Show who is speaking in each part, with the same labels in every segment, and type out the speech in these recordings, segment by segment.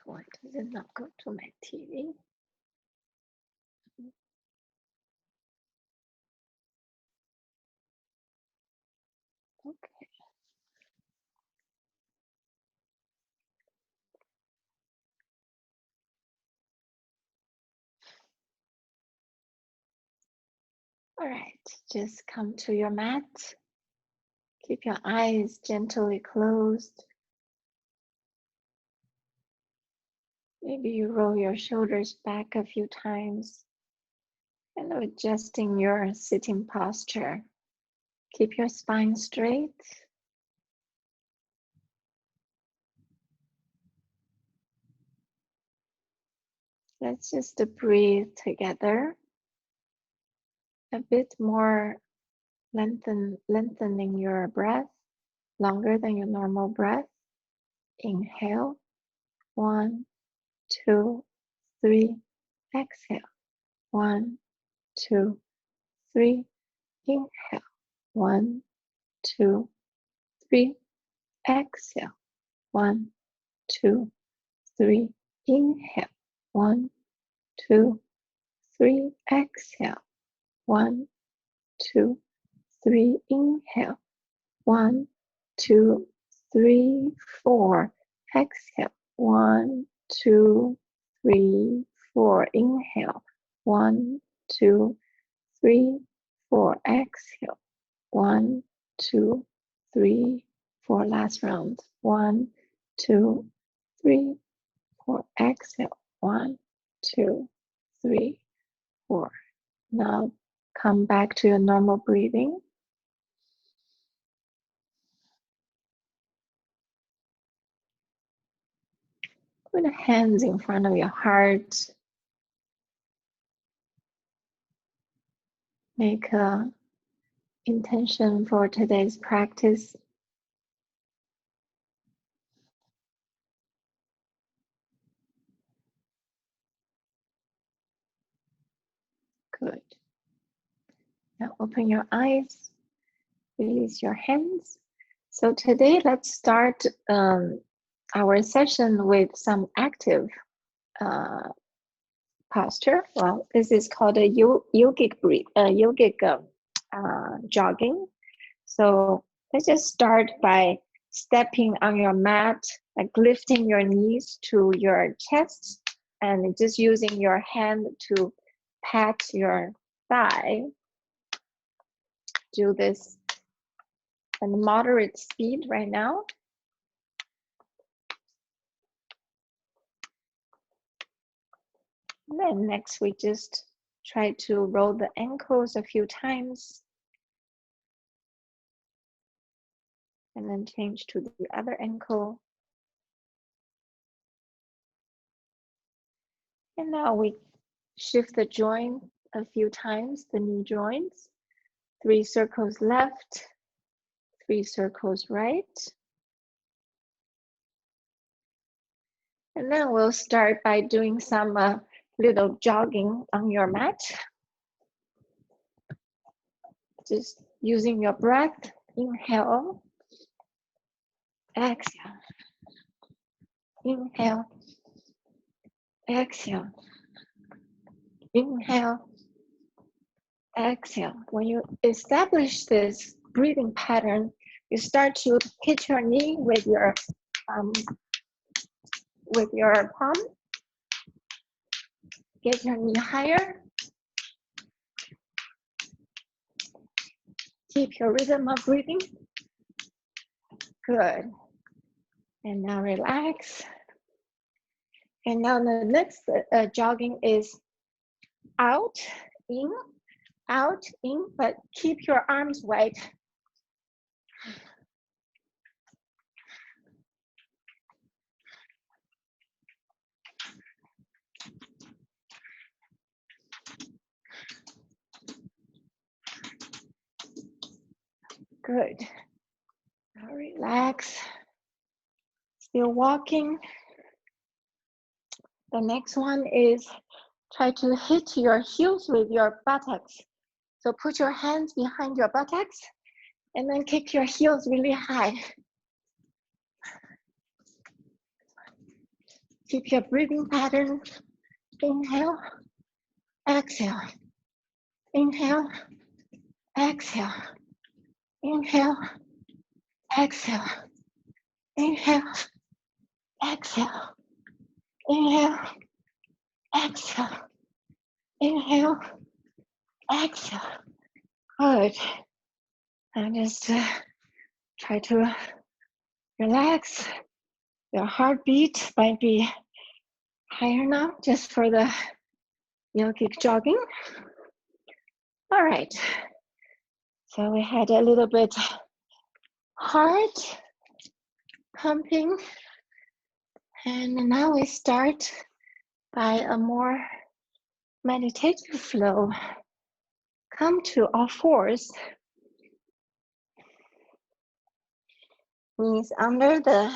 Speaker 1: Why does it not go to my TV? Okay. All right, just come to your mat. Keep your eyes gently closed. Maybe you roll your shoulders back a few times and adjusting your sitting posture. Keep your spine straight. Let's just breathe together. A bit more lengthening your breath, longer than your normal breath. Inhale, 1, 2, 3. Exhale, 1, 2, 3. Inhale, 1, 2, 3. Exhale, 1, 2, 3. Inhale, 1, 2, 3. Exhale, 1, 2, 3. Inhale, 1, 2, 3, 4. Exhale, 1, 2, 3, 4. Inhale, 1, 2, 3, 4. Exhale, 1, 2, 3, 4. Last round. 1, 2, 3, 4. Exhale, 1, 2, 3, 4. Now come back to your normal breathing. Put the hands in front of your heart. Make a intention for today's practice. Good. Now open your eyes, release your hands. So today let's start our session with some active posture. Well, this is called a yogic jogging. So let's just start by stepping on your mat, like lifting your knees to your chest and just using your hand to pat your thigh. Do this at moderate speed right now. And then next we just try to roll the ankles a few times. And then change to the other ankle. And now we shift the joint a few times, the knee joints. 3 circles left, 3 circles right. And then we'll start by doing some little jogging on your mat. Just using your breath. Inhale, exhale. Inhale, exhale. Inhale, exhale. When you establish this breathing pattern, you start to hit your knee with your palm. Get your knee higher. Keep your rhythm of breathing. Good. And now relax. And now the next jogging is out, in, but keep your arms wide. Good. Now relax. Still walking. The next one is try to hit your heels with your buttocks. So put your hands behind your buttocks and then kick your heels really high. Keep your breathing pattern. Inhale, exhale. Inhale, exhale. Inhale, exhale. Inhale, exhale. Inhale, exhale. Inhale, exhale. Good. And just try to relax. Your heartbeat might be higher now, just for the yogic jogging. All right. So we had a little bit heart pumping. And now we start by a more meditative flow. Come to all fours. Knees under the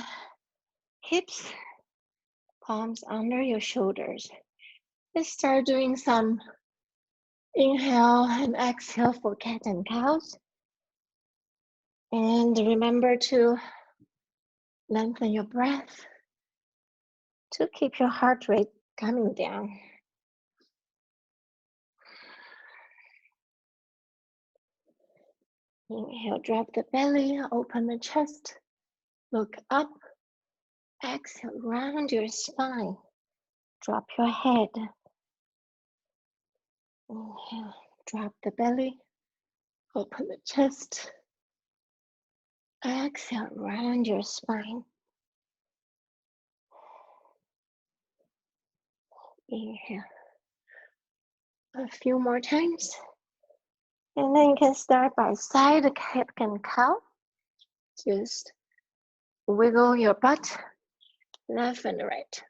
Speaker 1: hips, palms under your shoulders. Let's start doing some inhale and exhale for cat and cows. And remember to lengthen your breath to keep your heart rate coming down. Inhale, drop the belly, open the chest, look up. Exhale, round your spine. Drop your head. Inhale, drop the belly, open the chest. Exhale, round your spine. Inhale. A few more times. And then you can start by side cat and cow. Just wiggle your butt left and right.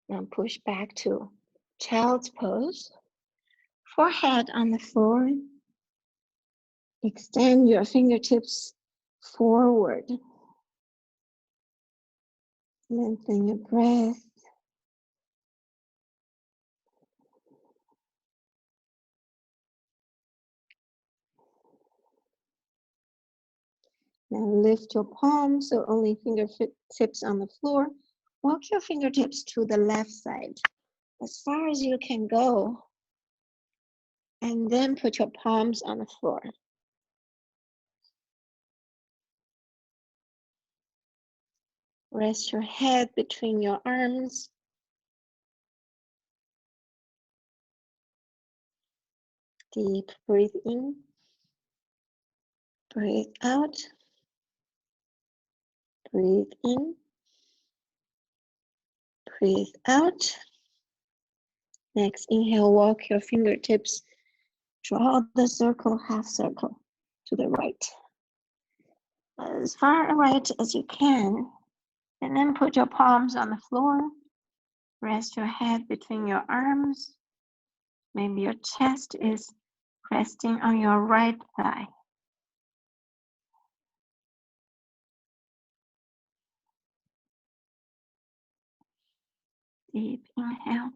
Speaker 1: Now push back to child's pose. Forehead on the floor. Extend your fingertips forward. Lengthen your breath. Now lift your palms, so only fingertips on the floor. Walk your fingertips to the left side, as far as you can go. And then put your palms on the floor. Rest your head between your arms. Deep breathe in. Breathe out. Breathe in. Breathe out. Next, inhale, walk your fingertips. Draw the circle, half circle to the right. As far right as you can. And then put your palms on the floor. Rest your head between your arms. Maybe your chest is resting on your right thigh. Deep inhale.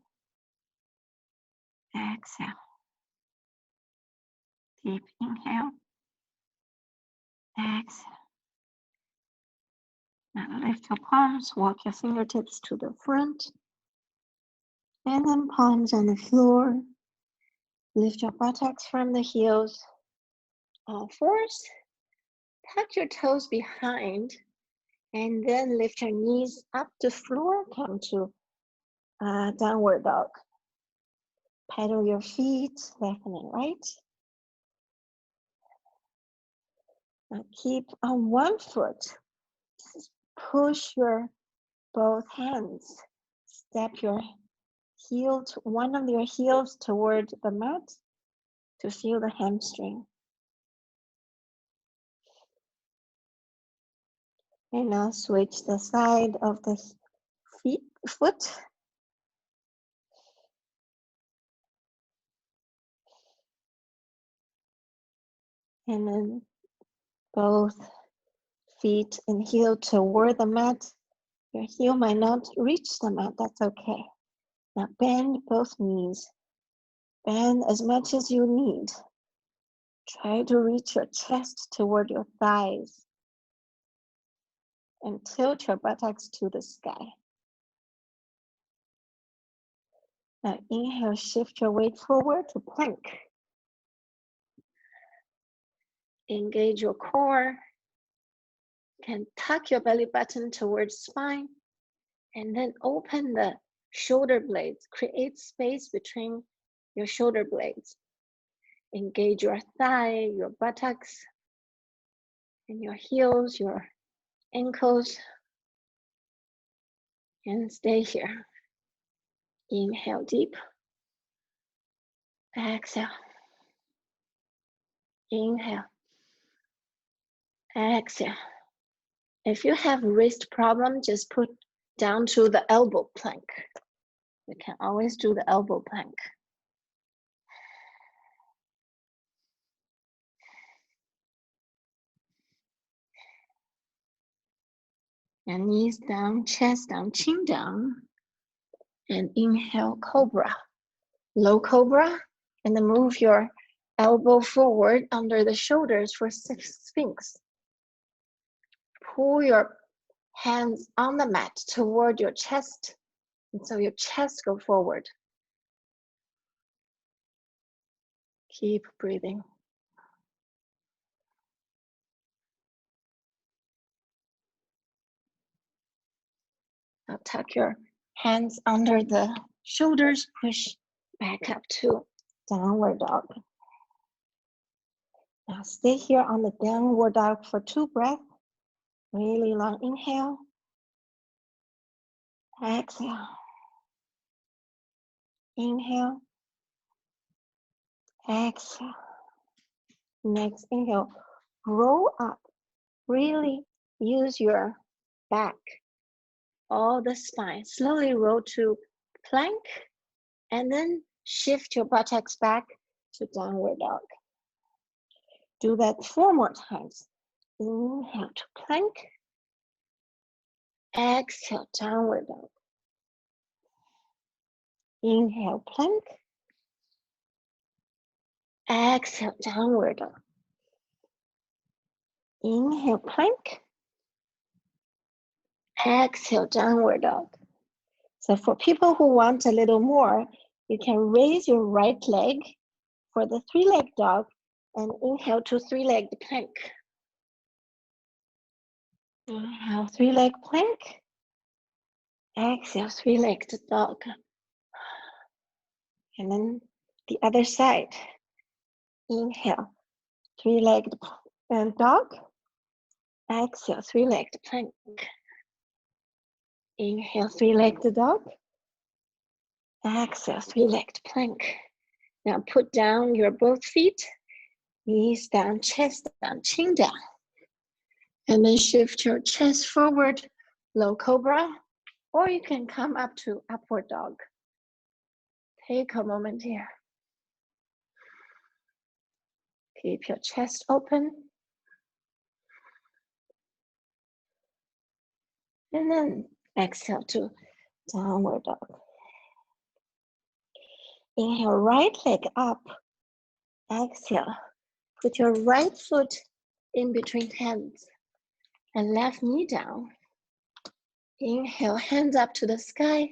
Speaker 1: Exhale. Deep inhale. Exhale. Now lift your palms, walk your fingertips to the front. And then palms on the floor. Lift your buttocks from the heels. All fours. Tuck your toes behind. And then lift your knees up to floor. Come to downward dog. Pedal your feet left and right. Now keep on one foot. Just push your both hands. Step your heel to one of your heels toward the mat to feel the hamstring. And now switch the side of the foot. And then both feet and heel toward the mat. Your heel might not reach the mat, that's okay. Now bend both knees. Bend as much as you need. Try to reach your chest toward your thighs and tilt your buttocks to the sky. Now inhale, shift your weight forward to plank. Engage your core. You can tuck your belly button towards spine and then open the shoulder blades. Create space between your shoulder blades. Engage your thigh, your buttocks, and your heels, your ankles, and stay here. Inhale deep. Exhale. Inhale. Exhale. If you have wrist problem, just put down to the elbow plank. You can always do the elbow plank. And knees down, chest down, chin down. And inhale, cobra. Low cobra. And then move your elbow forward under the shoulders for sphinx. Pull your hands on the mat toward your chest. And so your chest go forward. Keep breathing. Now tuck your hands under the shoulders, push back up to downward dog. Now stay here on the downward dog for 2 breaths. Really long inhale. Exhale. Inhale. Exhale. Next inhale. Roll up. Really use your back, all the spine. Slowly roll to plank and then shift your buttocks back to downward dog. Do that 4 more times. Inhale to plank. Exhale, downward dog. Inhale, plank. Exhale, downward dog. Inhale, plank. Exhale, downward dog. So for people who want a little more, you can raise your right leg for the 3-leg dog and inhale to 3-legged plank. Inhale, 3-leg plank. Exhale, 3-legged dog. And then the other side. Inhale, 3-legged dog. Exhale, 3-legged plank. Inhale, 3-legged dog. Exhale, 3-legged plank. Now put down your both feet. Knees down, chest down, chin down. And then shift your chest forward, low cobra. Or you can come up to upward dog. Take a moment here. Keep your chest open. And then exhale to downward dog. Inhale, right leg up. Exhale. Put your right foot in between hands and left knee down. Inhale, hands up to the sky,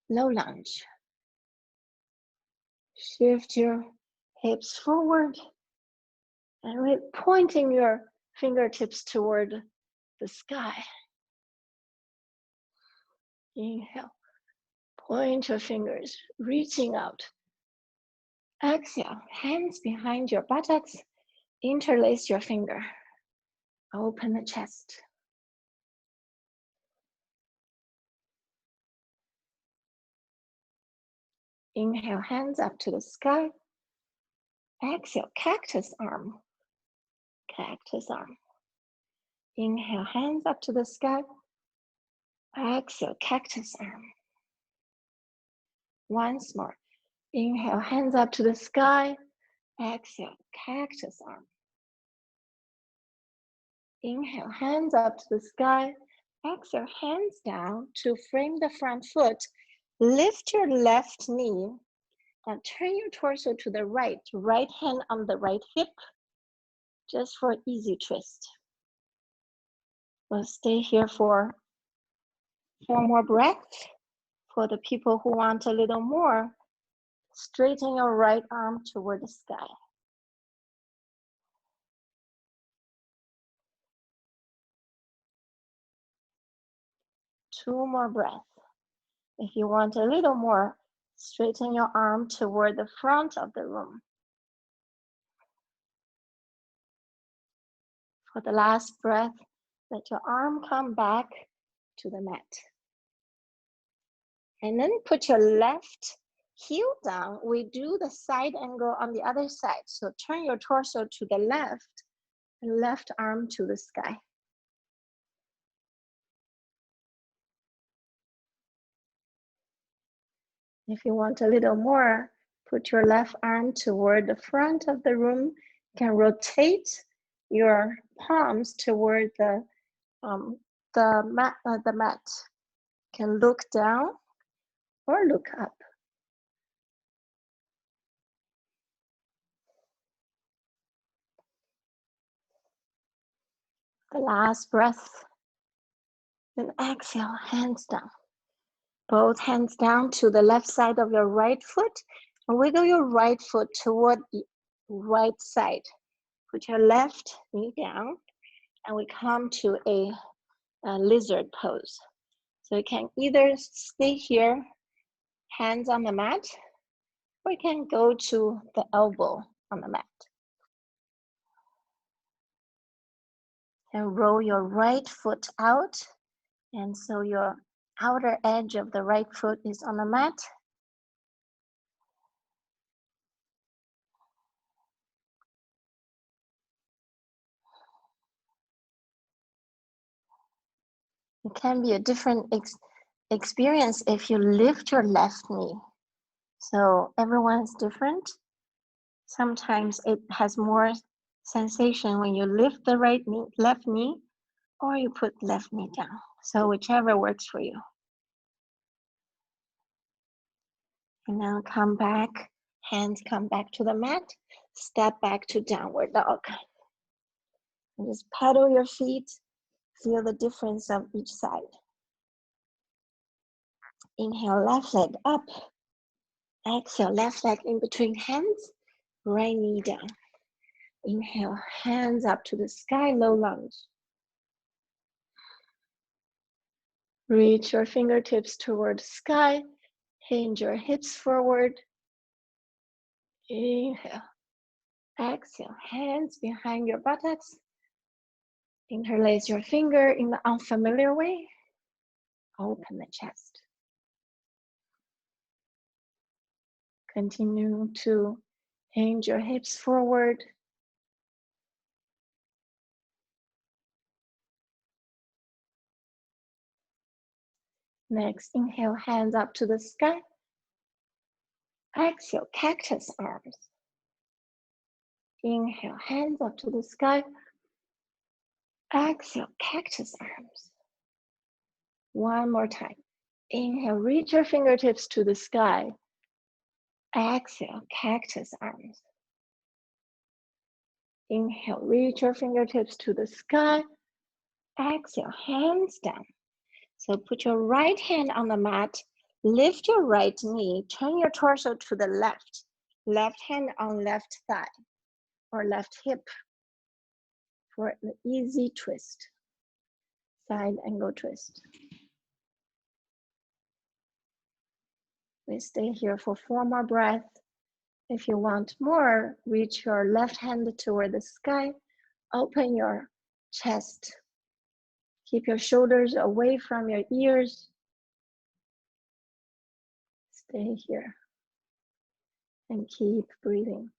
Speaker 1: low lunge. Shift your hips forward and pointing your fingertips toward the sky. Inhale, point your fingers, reaching out. Exhale, hands behind your buttocks, interlace your finger. Open the chest. Inhale, hands up to the sky. Exhale, cactus arm. Cactus arm. Inhale, hands up to the sky. Exhale, cactus arm. Once more. Inhale, hands up to the sky. Exhale, cactus arm. Inhale, hands up to the sky. Exhale, hands down to frame the front foot. Lift your left knee and turn your torso to the right. Right hand on the right hip. just for easy twist. We'll stay here for 4 more breaths. For the people who want a little more, straighten your right arm toward the sky. 2 more breaths. If you want a little more, straighten your arm toward the front of the room. For the last breath, let your arm come back to the mat. And then put your left heel down. We do the side angle on the other side. So turn your torso to the left and left arm to the sky. If you want a little more, put your left arm toward the front of the room. You can rotate your palms toward the mat. You can look down or look up. The last breath. Then exhale, hands down. Both hands down to the left side of your right foot. And wiggle your right foot toward the right side. Put your left knee down. And we come to a lizard pose. So you can either stay here, hands on the mat, or you can go to the elbow on the mat. And roll your right foot out. And so your outer edge of the right foot is on the mat. It can be a different experience if you lift your left knee. So everyone's different. Sometimes it has more sensation when you lift the left knee, or you put left knee down. So whichever works for you. And now come back, hands come back to the mat, step back to downward dog. And just pedal your feet, feel the difference of each side. Inhale, left leg up. Exhale, left leg in between hands, right knee down. Inhale, hands up to the sky, low lunge. Reach your fingertips toward the sky. Hinge your hips forward. Inhale. Exhale, hands behind your buttocks. Interlace your finger in the unfamiliar way. Open the chest. Continue to hinge your hips forward. Next, inhale, hands up to the sky. Exhale, cactus arms. Inhale, hands up to the sky. Exhale, cactus arms. One more time. Inhale, reach your fingertips to the sky. Exhale, cactus arms. Inhale, reach your fingertips to the sky. Exhale, hands down. So put your right hand on the mat. Lift your right knee. Turn your torso to the left. Left hand on left thigh or left hip for an easy twist. Side angle twist. We stay here for 4 more breaths. If you want more, reach your left hand toward the sky. Open your chest. Keep your shoulders away from your ears. Stay here and keep breathing.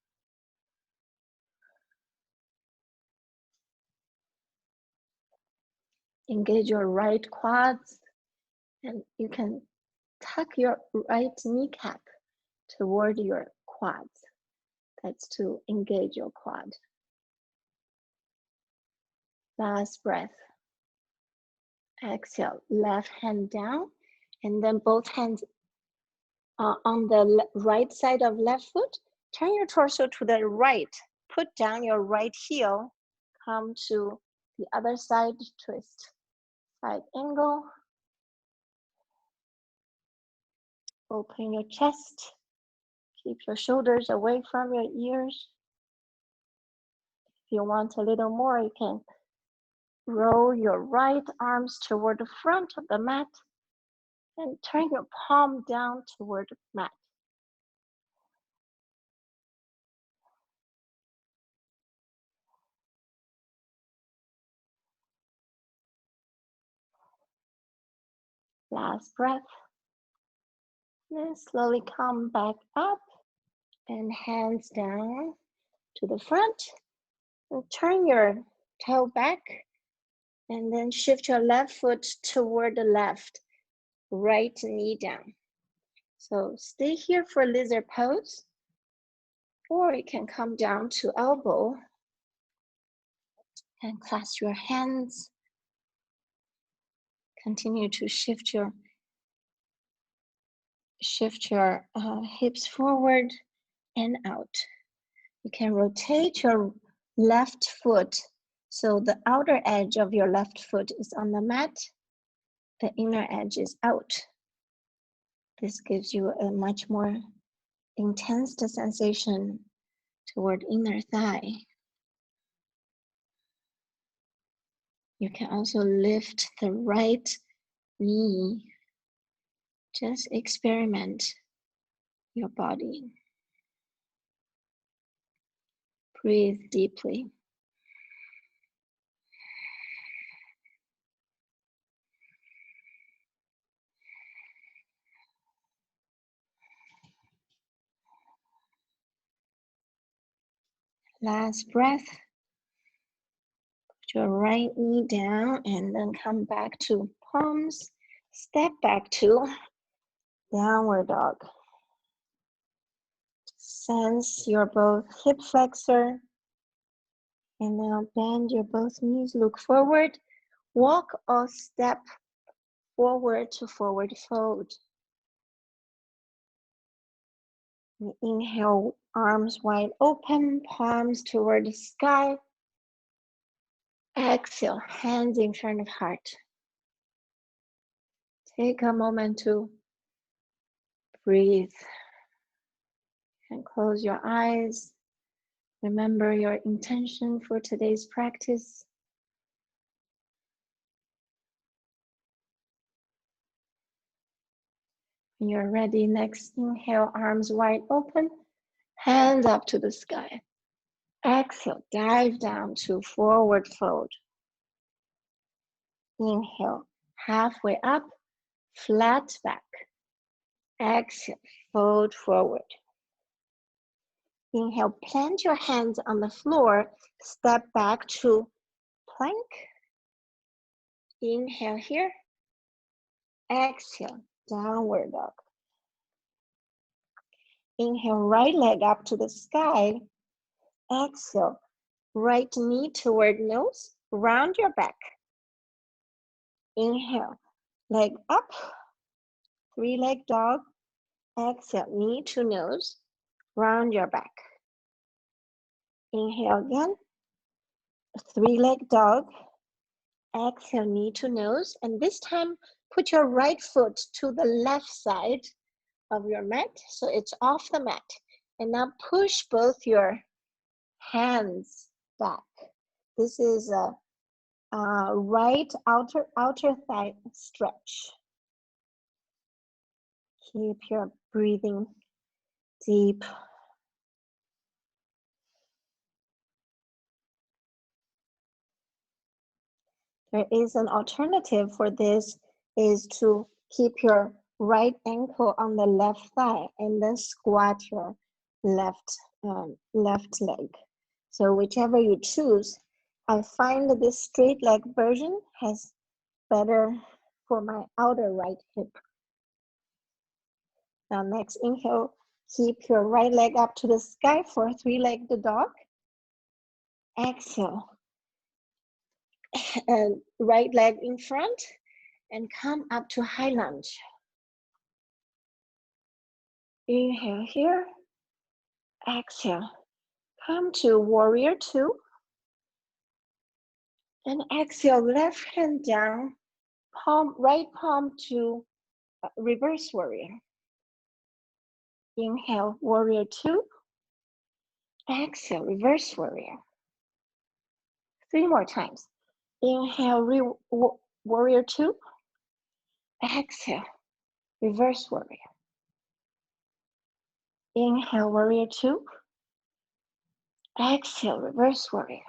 Speaker 1: Engage your right quads, and you can tuck your right kneecap toward your quads. That's to engage your quad. Last breath. Exhale, left hand down, and then both hands on the right side of left foot. Turn your torso to the right. put down your right heel, come to the other side twist. Side angle. Open your chest. Keep your shoulders away from your ears. If you want a little more, you can roll your right arms toward the front of the mat and turn your palm down toward the mat. Last breath. Then slowly come back up and hands down to the front. And turn your toe back and then shift your left foot toward the left, right knee down. So stay here for lizard pose, or you can come down to elbow and clasp your hands. Continue to shift your hips forward and out. You can rotate your left foot so the outer edge of your left foot is on the mat, the inner edge is out. This gives you a much more intense sensation toward inner thigh. You can also lift the right knee. Just experiment your body. Breathe deeply. Last breath. Put your right knee down and then come back to palms. Step back to downward dog. Sense your both hip flexor. And now bend your both knees, look forward. Walk or step forward to forward fold. Inhale, arms wide open, palms toward the sky. Exhale, hands in front of heart. Take a moment to breathe and close your eyes. Remember your intention for today's practice. When you're ready, next inhale, arms wide open, hands up to the sky. Exhale, dive down to forward fold. Inhale, halfway up, flat back. Exhale, fold forward. Inhale, plant your hands on the floor, step back to plank. Inhale here. Exhale, downward dog. Inhale, right leg up to the sky. Exhale, right knee toward nose, round your back. Inhale, leg up, three-leg dog. Exhale, knee to nose, round your back. Inhale again, three-leg dog. Exhale, knee to nose. And this time, put your right foot to the left side of your mat, so it's off the mat. And now push both your hands back. This is a right outer thigh stretch. Keep your breathing deep. There is an alternative for this, is to keep your right ankle on the left thigh and then squat your left leg. So whichever you choose, I find that this straight leg version has better for my outer right hip. Now next inhale, keep your right leg up to the sky for three-legged dog. Exhale, and right leg in front and come up to high lunge. Inhale here, exhale, Come to warrior two. And exhale, left hand down, right palm to reverse warrior. Inhale, warrior two. Exhale, reverse warrior. 3 more times. Inhale, warrior two. Exhale, reverse warrior. Inhale, warrior two. Exhale, reverse warrior.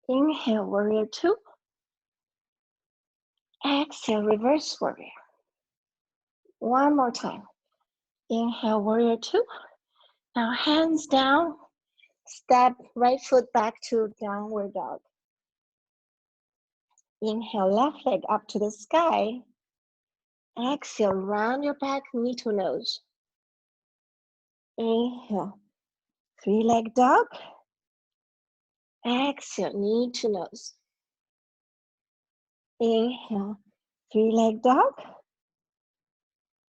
Speaker 1: Inhale, warrior two. Exhale, reverse warrior. 1 more time. Inhale, warrior two. Now hands down. Step right foot back to downward dog. Inhale, left leg up to the sky. Exhale, round your back, knee to nose. Inhale, 3-leg dog. Exhale, knee to nose. Inhale, 3-leg dog.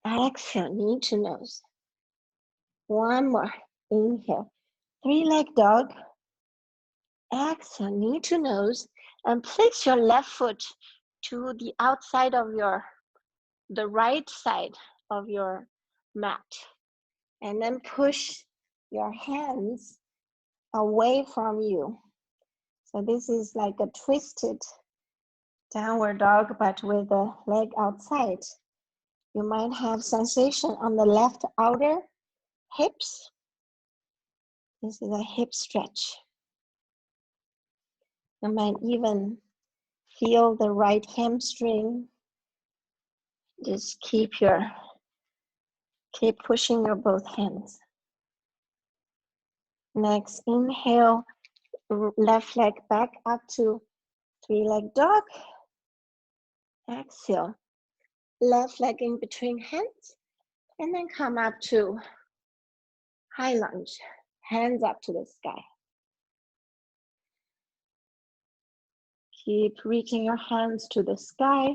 Speaker 1: Exhale, knee to nose. 1 more. Inhale, 3-leg dog. Exhale, knee to nose. And place your left foot to the outside of the right side of your mat. And then push your hands away from you. So this is like a twisted downward dog, but with the leg outside. You might have sensation on the left outer hips. This is a hip stretch. You might even feel the right hamstring. Just keep pushing your both hands. Next, inhale, left leg back up to 3-leg dog. Exhale, left leg in between hands, and then come up to high lunge, hands up to the sky. Keep reaching your hands to the sky,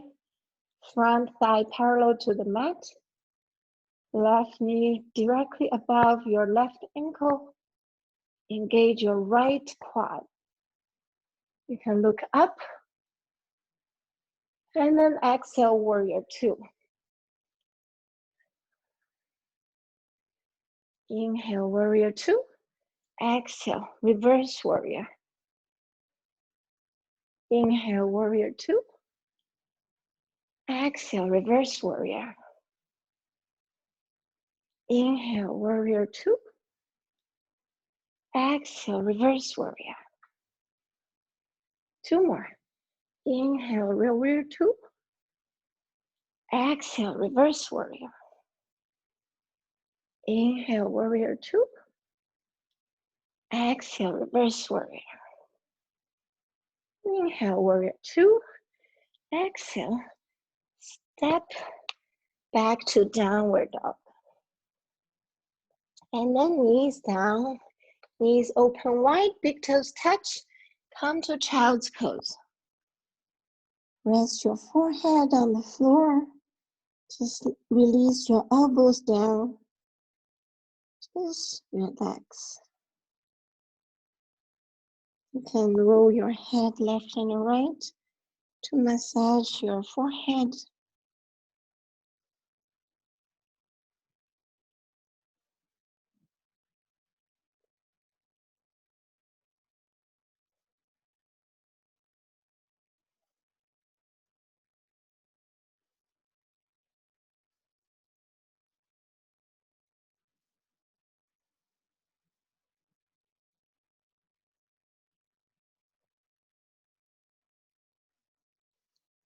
Speaker 1: front thigh parallel to the mat, left knee directly above your left ankle. Engage your right quad. You can look up, and then exhale, warrior two. Inhale, warrior two. Exhale, reverse warrior. Inhale, warrior two. Exhale, reverse warrior. Inhale, warrior two. Exhale, reverse warrior. 2 more. Inhale, warrior two. Exhale, reverse warrior. Inhale, warrior two. Exhale, reverse warrior. Inhale, warrior two. Exhale, step back to downward dog. And then knees down, knees open wide, big toes touch. Come to child's pose. Rest your forehead on the floor. Just release your elbows down. Just relax. You can roll your head left and right to massage your forehead.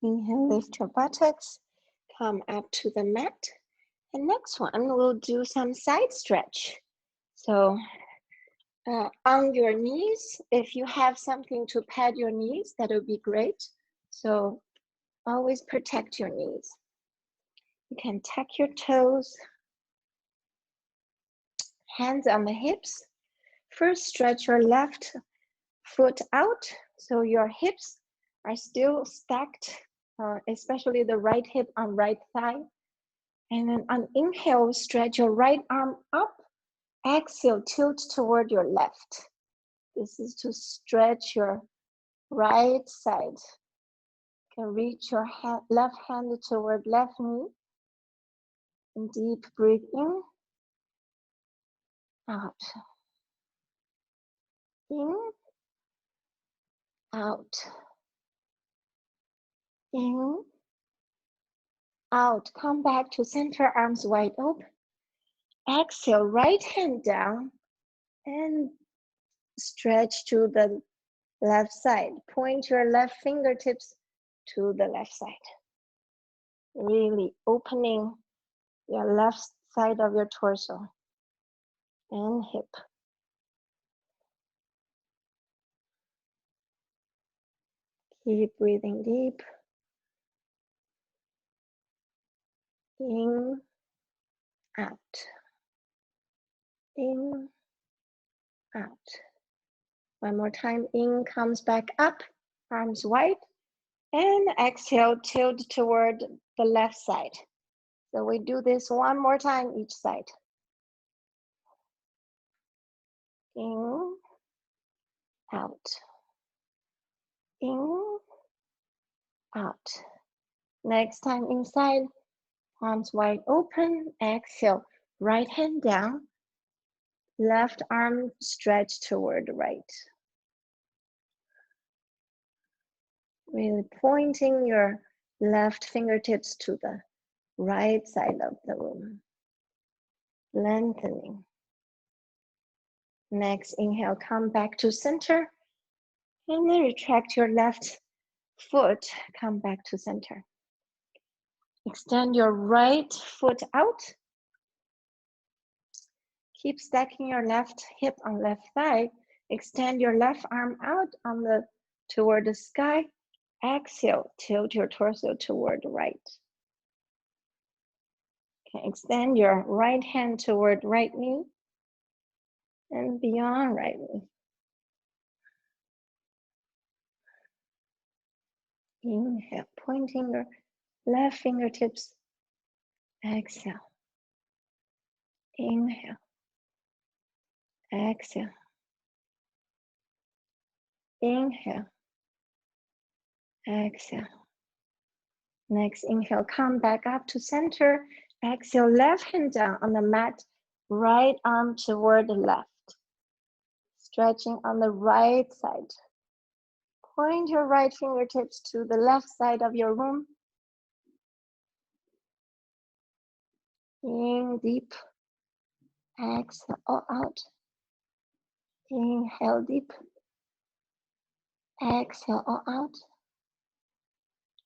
Speaker 1: Inhale, lift your buttocks, come up to the mat. And next one, we'll do some side stretch. So on your knees, if you have something to pad your knees, that would be great. So always protect your knees. You can tuck your toes, hands on the hips. First, stretch your left foot out, so your hips are still stacked, especially the right hip on right thigh. And then on inhale, stretch your right arm up Exhale, tilt toward your left. This is to stretch your right side. You can reach your left hand toward left knee. And deep breathe in, out. In, out. In, out. Come back to center, arms wide open. Exhale, right hand down and stretch to the left side. Point your left fingertips to the left side. Really opening your left side of your torso and hip. Keep breathing deep. In, out. In, out. One more time. In, comes back up, arms wide. And exhale, tilt toward the left side. So we do this one more time each side. In, out. In, out. Next time inside, palms wide open. Exhale, right hand down. Left arm stretch toward right. Really pointing your left fingertips to the right side of the room. Lengthening. Next, inhale, come back to center. And then retract your left foot, come back to center. Extend your right foot out. Keep stacking your left hip on left thigh. Extend your left arm out toward the sky. Exhale, tilt your torso toward the right. Okay, extend your right hand toward right knee and beyond right knee. Inhale, pointing your left fingertips. Exhale. Inhale. Exhale. Inhale. Exhale. Next, inhale, come back up to center. Exhale, left hand down on the mat, right arm toward the left. Stretching on the right side. Point your right fingertips to the left side of your room. In deep. Exhale, all out. Inhale deep. Exhale, all out.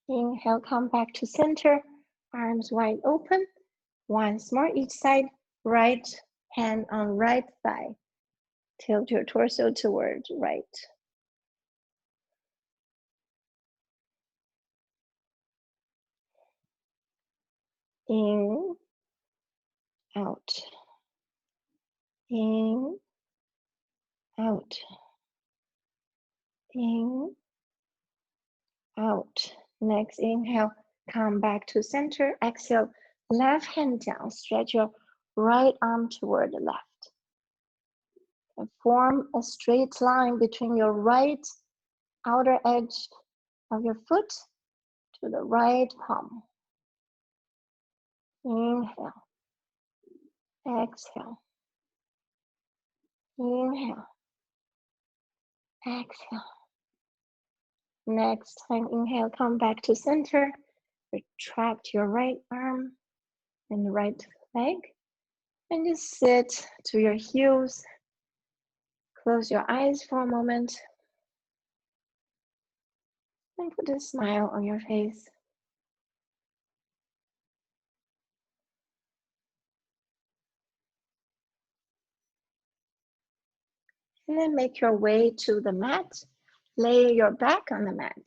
Speaker 1: Inhale, come back to center. Arms wide open. Once more each side. Right hand on right thigh. Tilt your torso toward right. In, out. In, out. In, out. Next, inhale, come back to center. Exhale, left hand down. Stretch your right arm toward the left. And form a straight line between your right outer edge of your foot to the right palm. Inhale. Exhale. Inhale. Exhale. Next time, inhale, come back to center. Retract your right arm and right leg. And just sit to your heels. Close your eyes for a moment. And put a smile on your face. And then make your way to the mat. Lay your back on the mat.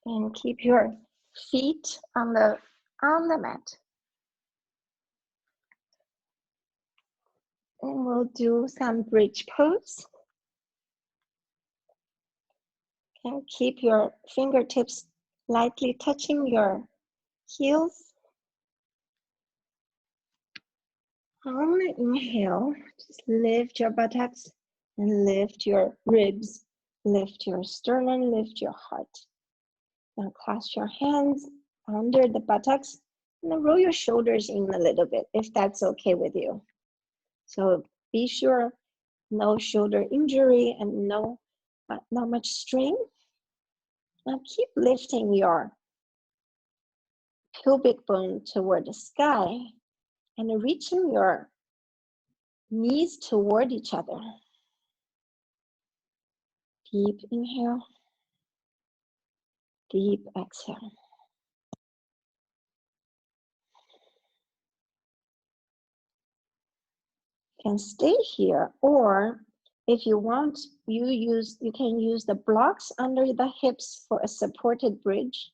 Speaker 1: And keep your feet on the mat. And we'll do some bridge pose. And keep your fingertips lightly touching your heels. On the inhale, just lift your buttocks and lift your ribs, lift your sternum, lift your heart. Now clasp your hands under the buttocks and then roll your shoulders in a little bit if that's okay with you. So be sure no shoulder injury and not much strain. Now keep lifting your pubic bone toward the sky and reaching your knees toward each other. Deep inhale, deep exhale. You can stay here, or if you want, you can use the blocks under the hips for a supported bridge.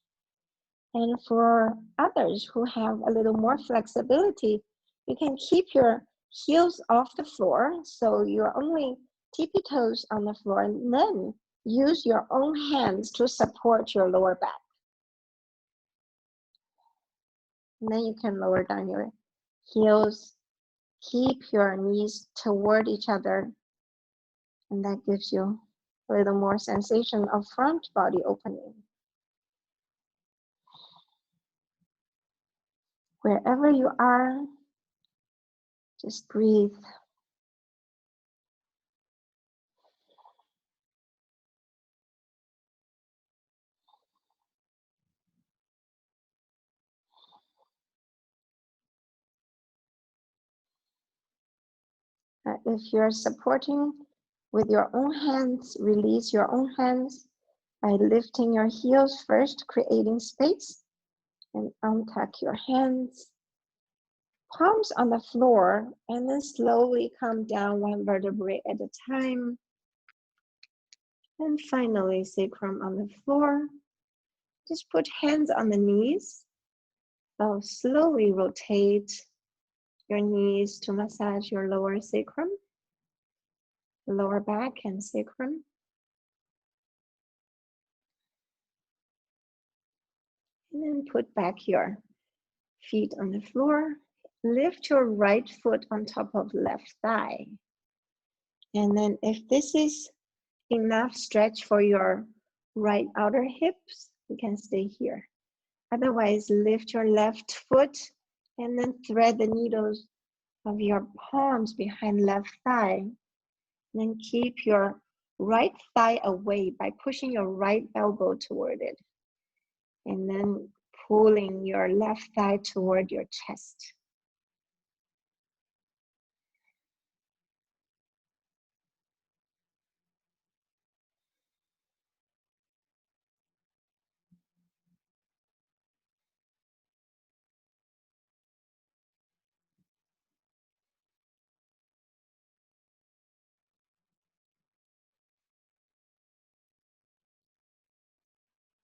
Speaker 1: And for others who have a little more flexibility, you can keep your heels off the floor, so you're only tippy toes on the floor, and then use your own hands to support your lower back. And then you can lower down your heels, keep your knees toward each other, and that gives you a little more sensation of front body opening. Wherever you are, just breathe. If you're supporting with your own hands, release your own hands by lifting your heels first, creating space, and untuck your hands. Palms on the floor, and then slowly come down one vertebrae at a time. And finally, sacrum on the floor. Just put hands on the knees. So slowly rotate your knees to massage your lower sacrum, lower back and sacrum. And then put back your feet on the floor. Lift your right foot on top of left thigh. And then if this is enough stretch for your right outer hips, you can stay here. Otherwise, lift your left foot and then thread the needles of your palms behind left thigh. Then keep your right thigh away by pushing your right elbow toward it. And then pulling your left thigh toward your chest.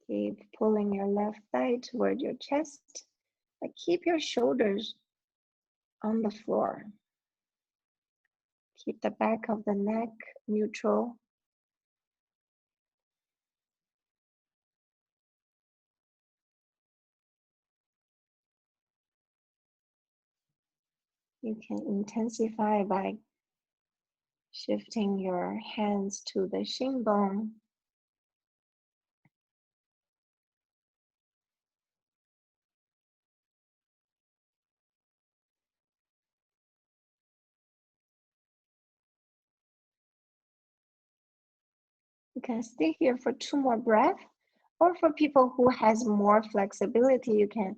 Speaker 1: Keep pulling your left thigh toward your chest, but keep your shoulders on the floor. Keep the back of the neck neutral. You can intensify by shifting your hands to the shin bone. You can stay here for 2 more breaths, or for people who has more flexibility, you can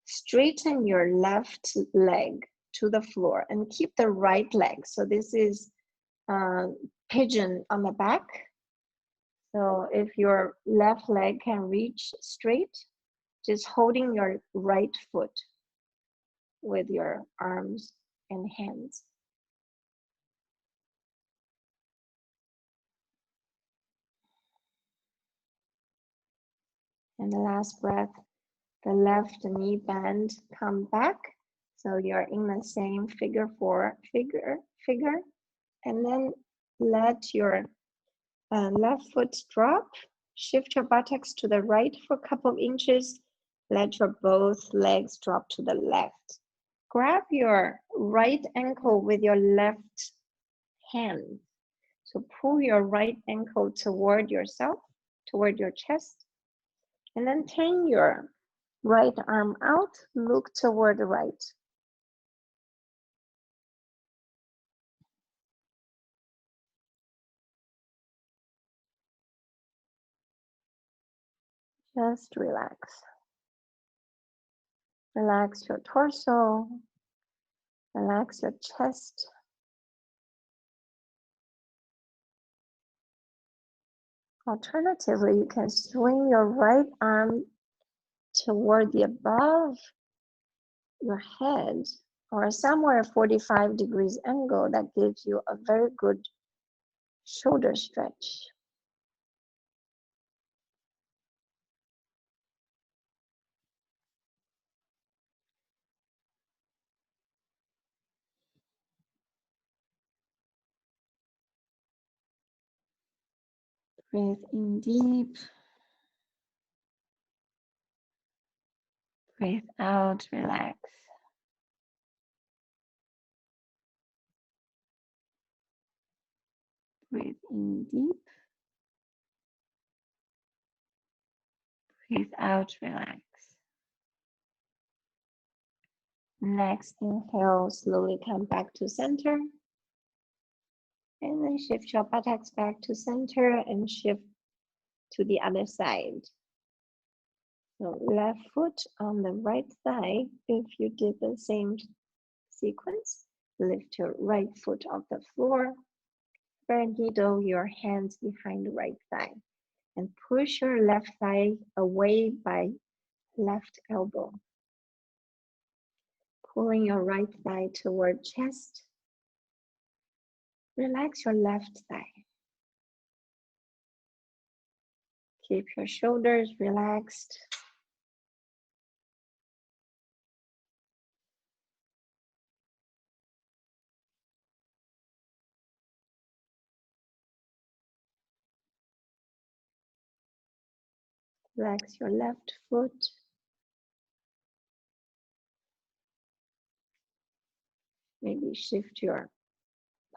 Speaker 1: straighten your left leg to the floor and keep the right leg. So this is pigeon on the back. So if your left leg can reach straight, just holding your right foot with your arms and hands. And the last breath, the left knee bend, come back. So you're in the same figure, and then let your left foot drop. Shift your buttocks to the right for a couple of inches. Let your both legs drop to the left. grab your right ankle with your left hand. So pull your right ankle toward yourself, toward your chest, and then turn your right arm out, look toward the right. Just relax. Relax your torso, relax your chest. Alternatively, you can swing your right arm toward the above your head or somewhere 45 degrees angle that gives you a very good shoulder stretch. Breathe in deep. Breathe out, relax. Breathe in deep. Breathe out, relax. Next inhale, slowly come back to center. And then shift your buttocks back to center and shift to the other side. So left foot on the right thigh. If you did the same sequence, lift your right foot off the floor. Bare needle your hands behind the right thigh. And push your left thigh away by left elbow. Pulling your right thigh toward chest. Relax your left thigh. Keep your shoulders relaxed. Relax your left foot. Maybe shift your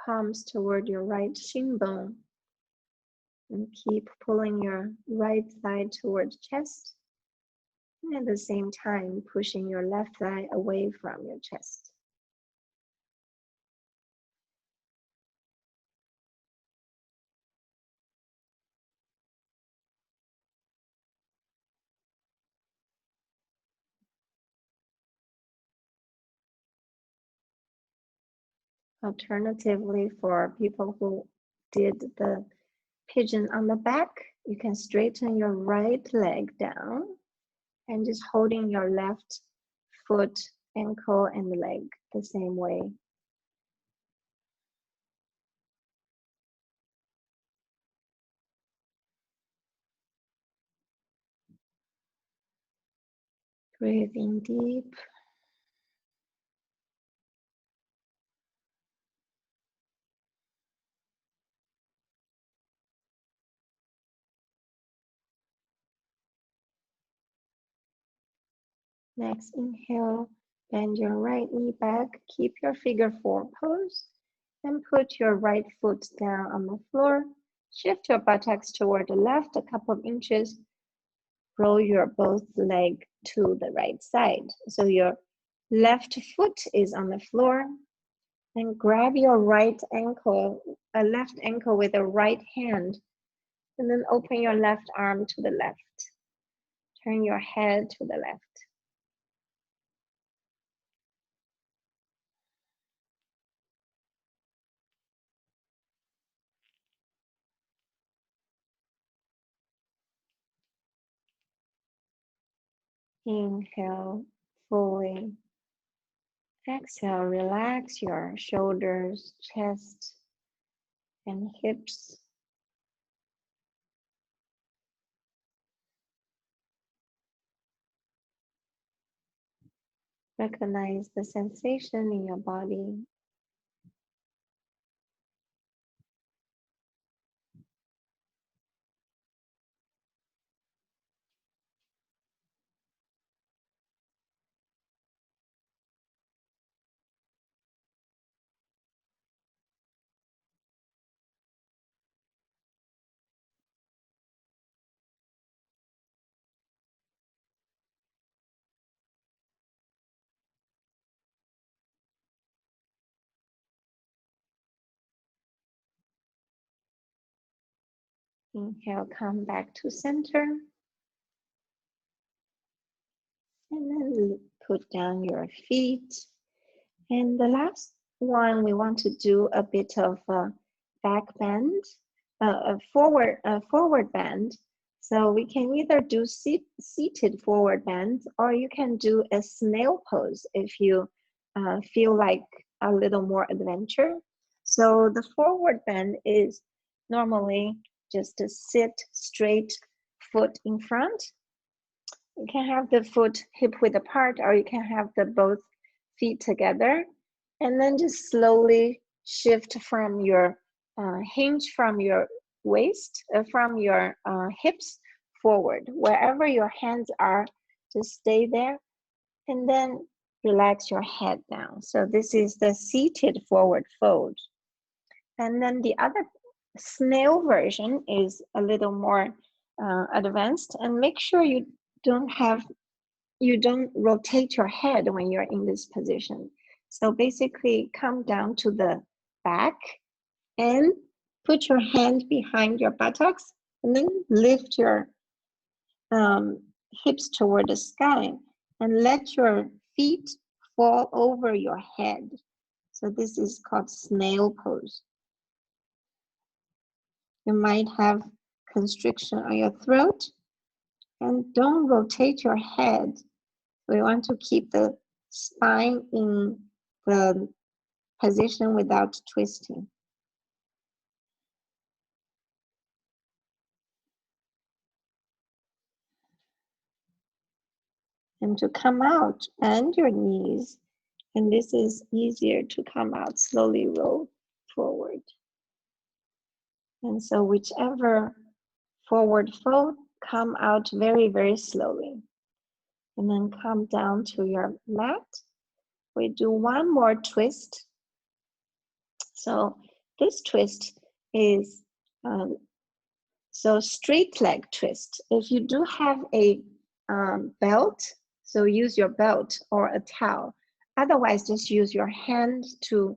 Speaker 1: palms toward your right shin bone. And keep pulling your right thigh towards chest. And at the same time, pushing your left thigh away from your chest. Alternatively, for people who did the pigeon on the back, you can straighten your right leg down and just holding your left foot, ankle, and leg the same way. Breathe in deep. Next, inhale, bend your right knee back, keep your figure four pose, and put your right foot down on the floor. Shift your buttocks toward the left a couple of inches. Roll your both leg to the right side. So your left foot is on the floor. And grab your right ankle, a left ankle with the right hand. And then open your left arm to the left. Turn your head to the left. Inhale fully. Exhale, relax your shoulders, chest, and hips. Recognize the sensation in your body. Inhale, come back to center. And then put down your feet. And the last one, we want to do a bit of back bend, a forward bend. So we can either do seated forward bend, or you can do a snail pose if you feel like a little more adventure. So the forward bend is normally just to sit straight, foot in front. You can have the foot hip width apart, or you can have the both feet together, and then just slowly shift from your hinge from your waist, from your hips forward. Wherever your hands are, just stay there, and then relax your head down. So this is the seated forward fold. And then the other snail version is a little more advanced, and make sure you don't rotate your head when you're in this position. So basically come down to the back and put your hand behind your buttocks, and then lift your hips toward the sky and let your feet fall over your head. So this is called snail pose. You might have constriction on your throat, and don't rotate your head. We want to keep the spine in the position without twisting. And to come out, bend your knees, and this is easier to come out, slowly roll forward. And so whichever forward fold, come out very, very slowly. And then come down to your mat. We do one more twist. So this twist is so straight leg twist. If you do have a belt, so use your belt or a towel. Otherwise, just use your hand to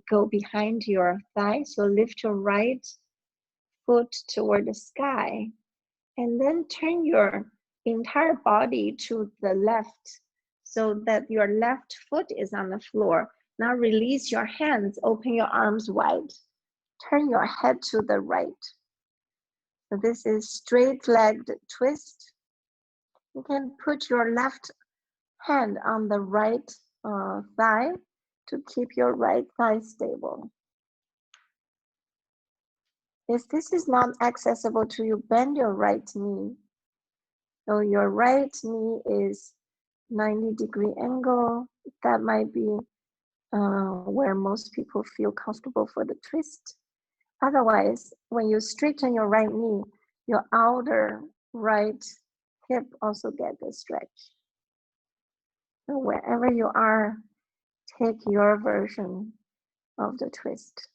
Speaker 1: go behind your thigh. So lift your right foot toward the sky, and then turn your entire body to the left so that your left foot is on the floor. Now release your hands, open your arms wide. Turn your head to the right. So this is straight-legged twist. You can put your left hand on the right thigh to keep your right thigh stable. If this is not accessible to you, bend your right knee. So your right knee is 90-degree angle. That might be where most people feel comfortable for the twist. Otherwise, when you straighten your right knee, your outer right hip also gets a stretch. So wherever you are, take your version of the twist.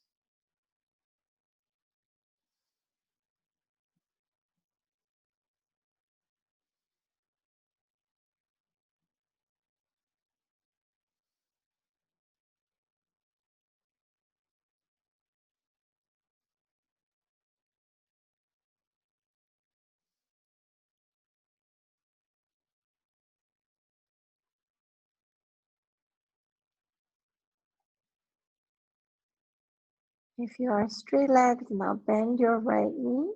Speaker 1: If you are straight-legged, now bend your right knee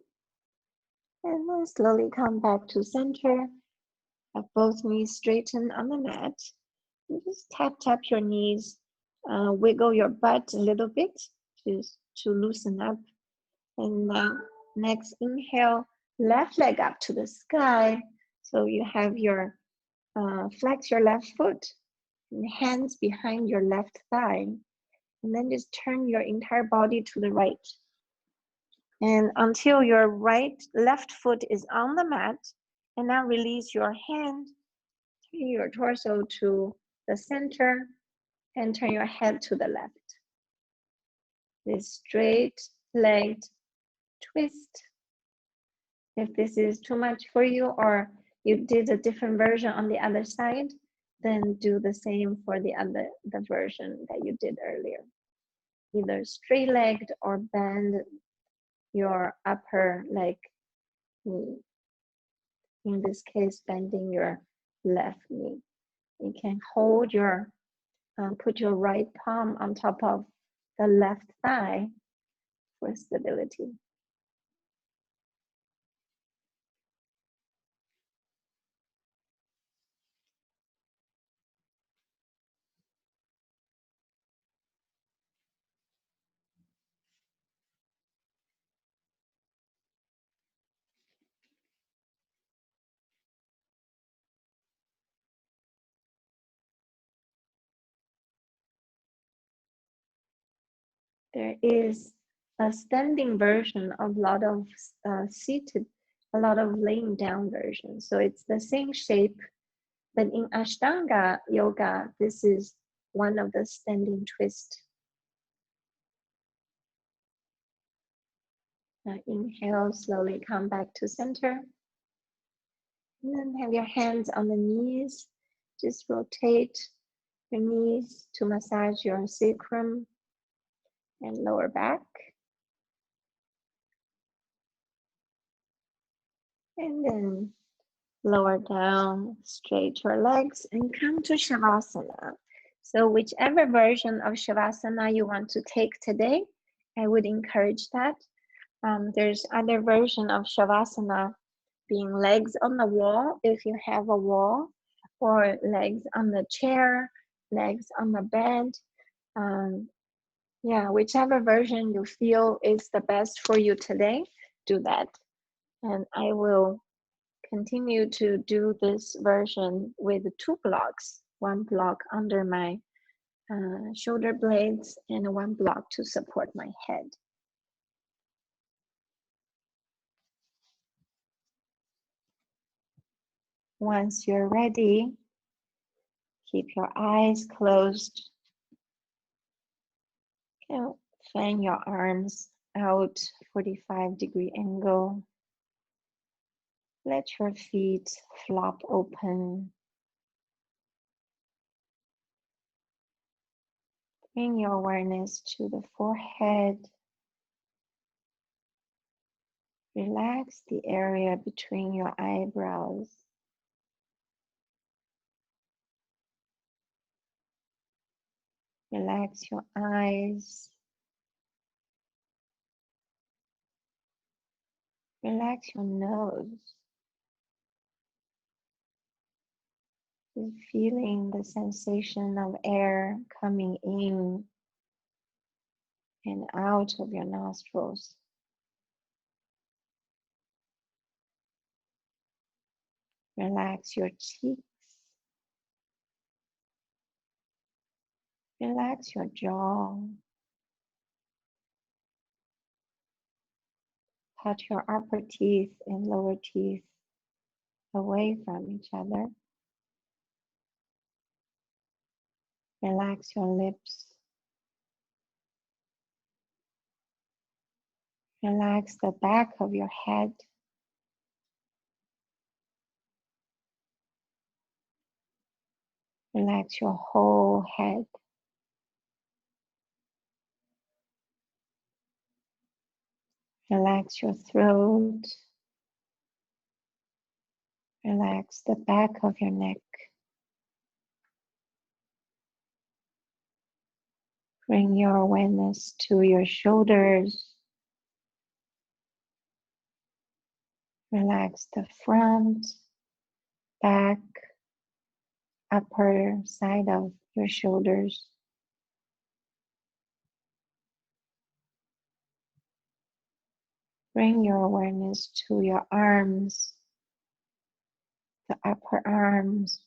Speaker 1: and then slowly come back to center. Have both knees straightened on the mat. And just tap your knees, wiggle your butt a little bit to loosen up. And now next inhale, left leg up to the sky. So you have your flex your left foot and hands behind your left thigh. And then just turn your entire body to the right. And until your left foot is on the mat, and now release your hand, turn your torso to the center, and turn your head to the left. This straight-legged twist. If this is too much for you, or you did a different version on the other side, then do the same for the version that you did earlier. Either straight-legged or bend your upper leg knee. In this case, bending your left knee. You can hold your, put your right palm on top of the left thigh for stability. There is a standing version of a lot of seated, a lot of laying down versions. So it's the same shape, but in Ashtanga yoga, this is one of the standing twist. Inhale, slowly come back to center. And then have your hands on the knees. Just rotate your knees to massage your sacrum and lower back. And then lower down, straight your legs and come to Shavasana. So whichever version of Shavasana you want to take today, I would encourage that. There's other version of Shavasana being legs on the wall if you have a wall, or legs on the chair, legs on the bed. Yeah, whichever version you feel is the best for you today, do that. And I will continue to do this version with 2 blocks, 1 block under my shoulder blades and 1 block to support my head. Once you're ready, keep your eyes closed. Fan your arms out, 45-degree angle. Let your feet flop open. Bring your awareness to the forehead. Relax the area between your eyebrows. Relax your eyes. Relax your nose. Just feeling the sensation of air coming in and out of your nostrils. Relax your cheeks. Relax your jaw. Touch your upper teeth and lower teeth away from each other. Relax your lips. Relax the back of your head. Relax your whole head. Relax your throat. Relax the back of your neck. Bring your awareness to your shoulders. Relax the front, back, upper side of your shoulders. Bring your awareness to your arms, the upper arms,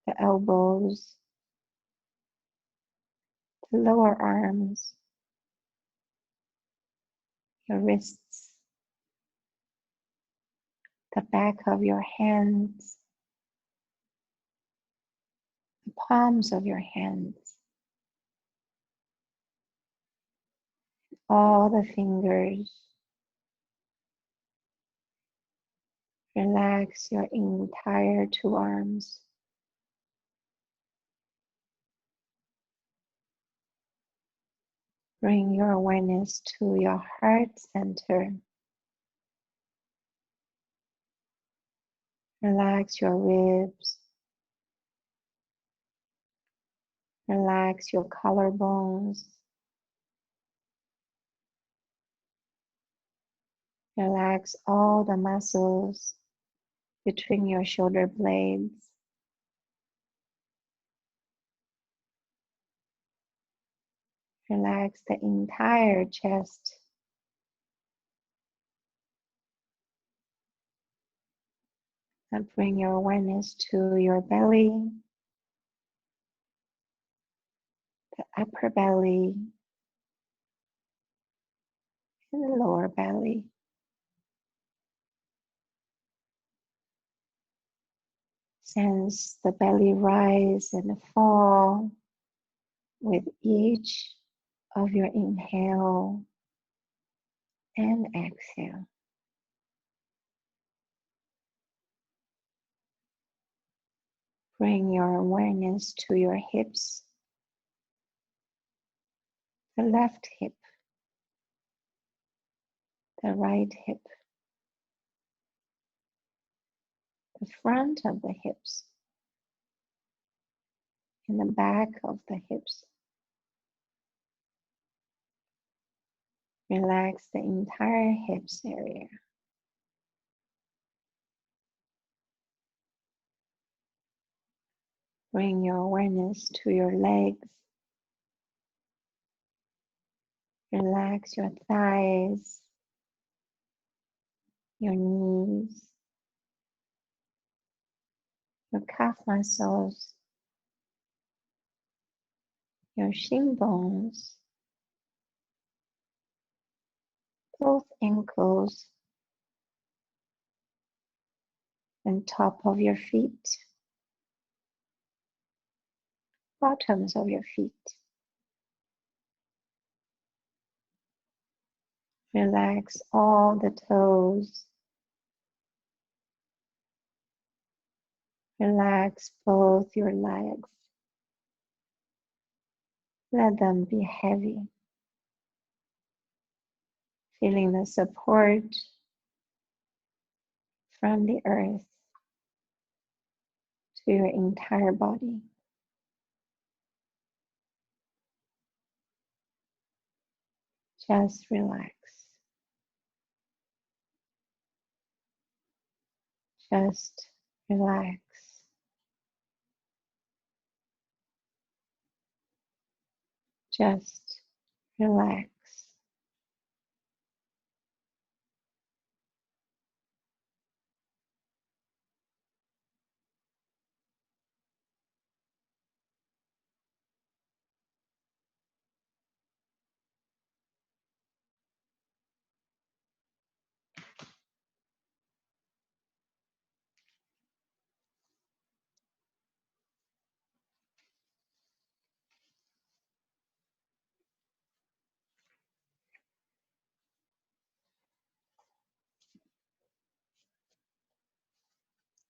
Speaker 1: the elbows, the lower arms, your wrists, the back of your hands, the palms of your hands, all the fingers. Relax your entire 2 arms. Bring your awareness to your heart center. Relax your ribs. Relax your collarbones. Relax all the muscles between your shoulder blades. Relax the entire chest. And bring your awareness to your belly, the upper belly, and the lower belly. Sense the belly rise and fall with each of your inhale and exhale. Bring your awareness to your hips, the left hip, the right hip, the front of the hips, and the back of the hips. Relax the entire hips area. Bring your awareness to your legs. Relax your thighs, your knees, your calf muscles, your shin bones, both ankles, and top of your feet, bottoms of your feet. Relax all the toes. Relax both your legs. Let them be heavy. Feeling the support from the earth to your entire body. Just relax. Just relax. Just relax.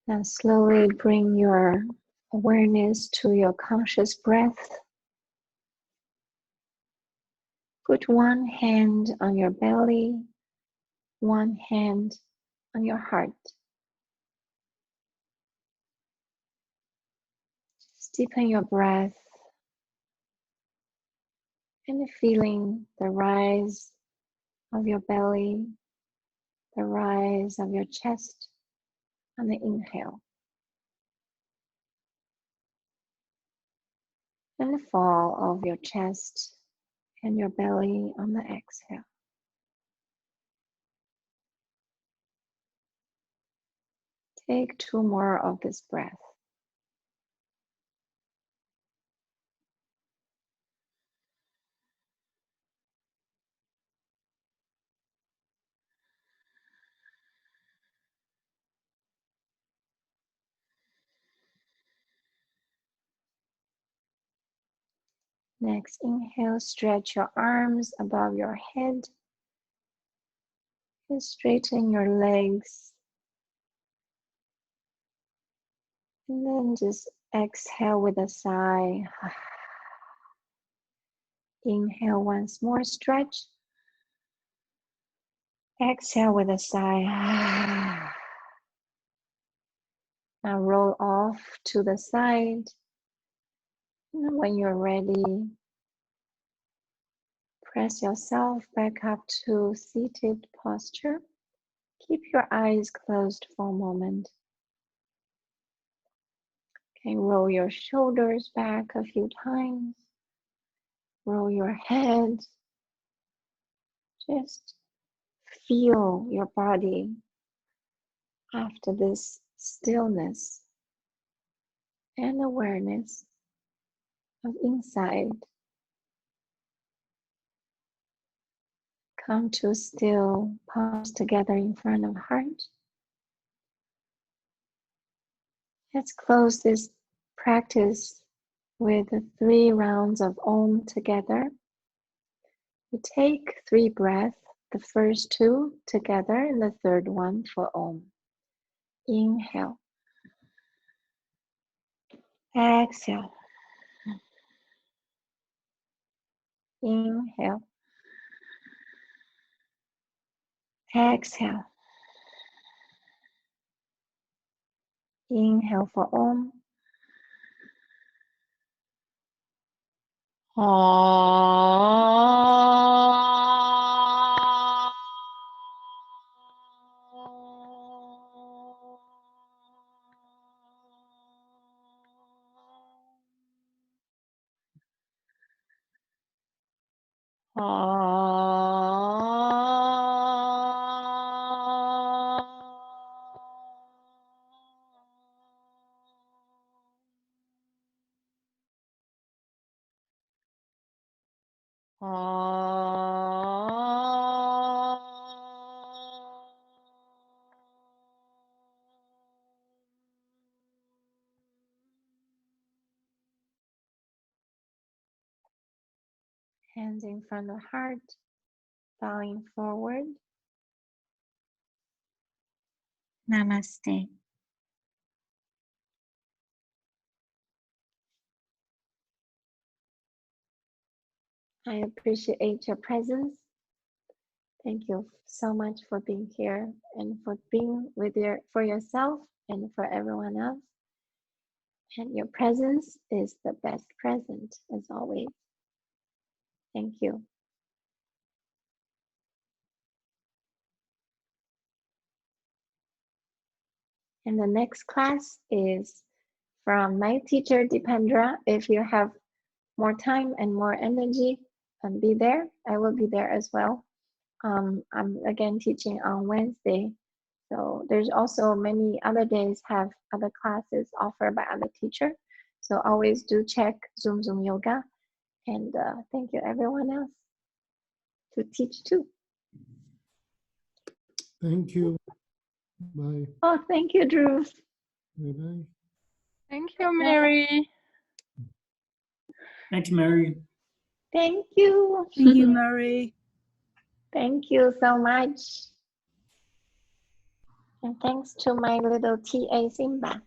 Speaker 1: Now slowly bring your awareness to your conscious breath. Put one hand on your belly, one hand on your heart. Just deepen your breath and feeling the rise of your belly, the rise of your chest on the inhale, and the fall of your chest and your belly on the exhale. Take 2 more of this breath. Next, inhale, stretch your arms above your head and straighten your legs. And then just exhale with a sigh. Inhale once more, stretch. Exhale with a sigh. Now roll off to the side. And when you're ready, press yourself back up to seated posture. Keep your eyes closed for a moment. Okay, roll your shoulders back a few times. Roll your head. Just feel your body after this stillness and awareness of inside. Come to still, palms together in front of heart. Let's close this practice with 3 rounds of Om together. We take 3 breaths, the first 2 together and the third one for Om. Inhale. Exhale. Inhale. Exhale. Inhale for Om. Hands in front of heart, bowing forward. Namaste. I appreciate your presence. Thank you so much for being here and for being for yourself and for everyone else. And your presence is the best present as always. Thank you. And the next class is from my teacher, Dipendra. If you have more time and more energy, be there. I will be there as well. I'm again teaching on Wednesday. So there's also many other days have other classes offered by other teacher. So always do check Zoom Yoga. And thank you everyone else to teach too.
Speaker 2: Thank you. Bye.
Speaker 1: Oh, thank you, Drew.
Speaker 2: Bye-bye.
Speaker 3: Thank you, Mary.
Speaker 4: Thank you, Mary.
Speaker 1: Thank you.
Speaker 3: Thank you, Mary.
Speaker 1: Thank you so much. And thanks to my little TA Simba.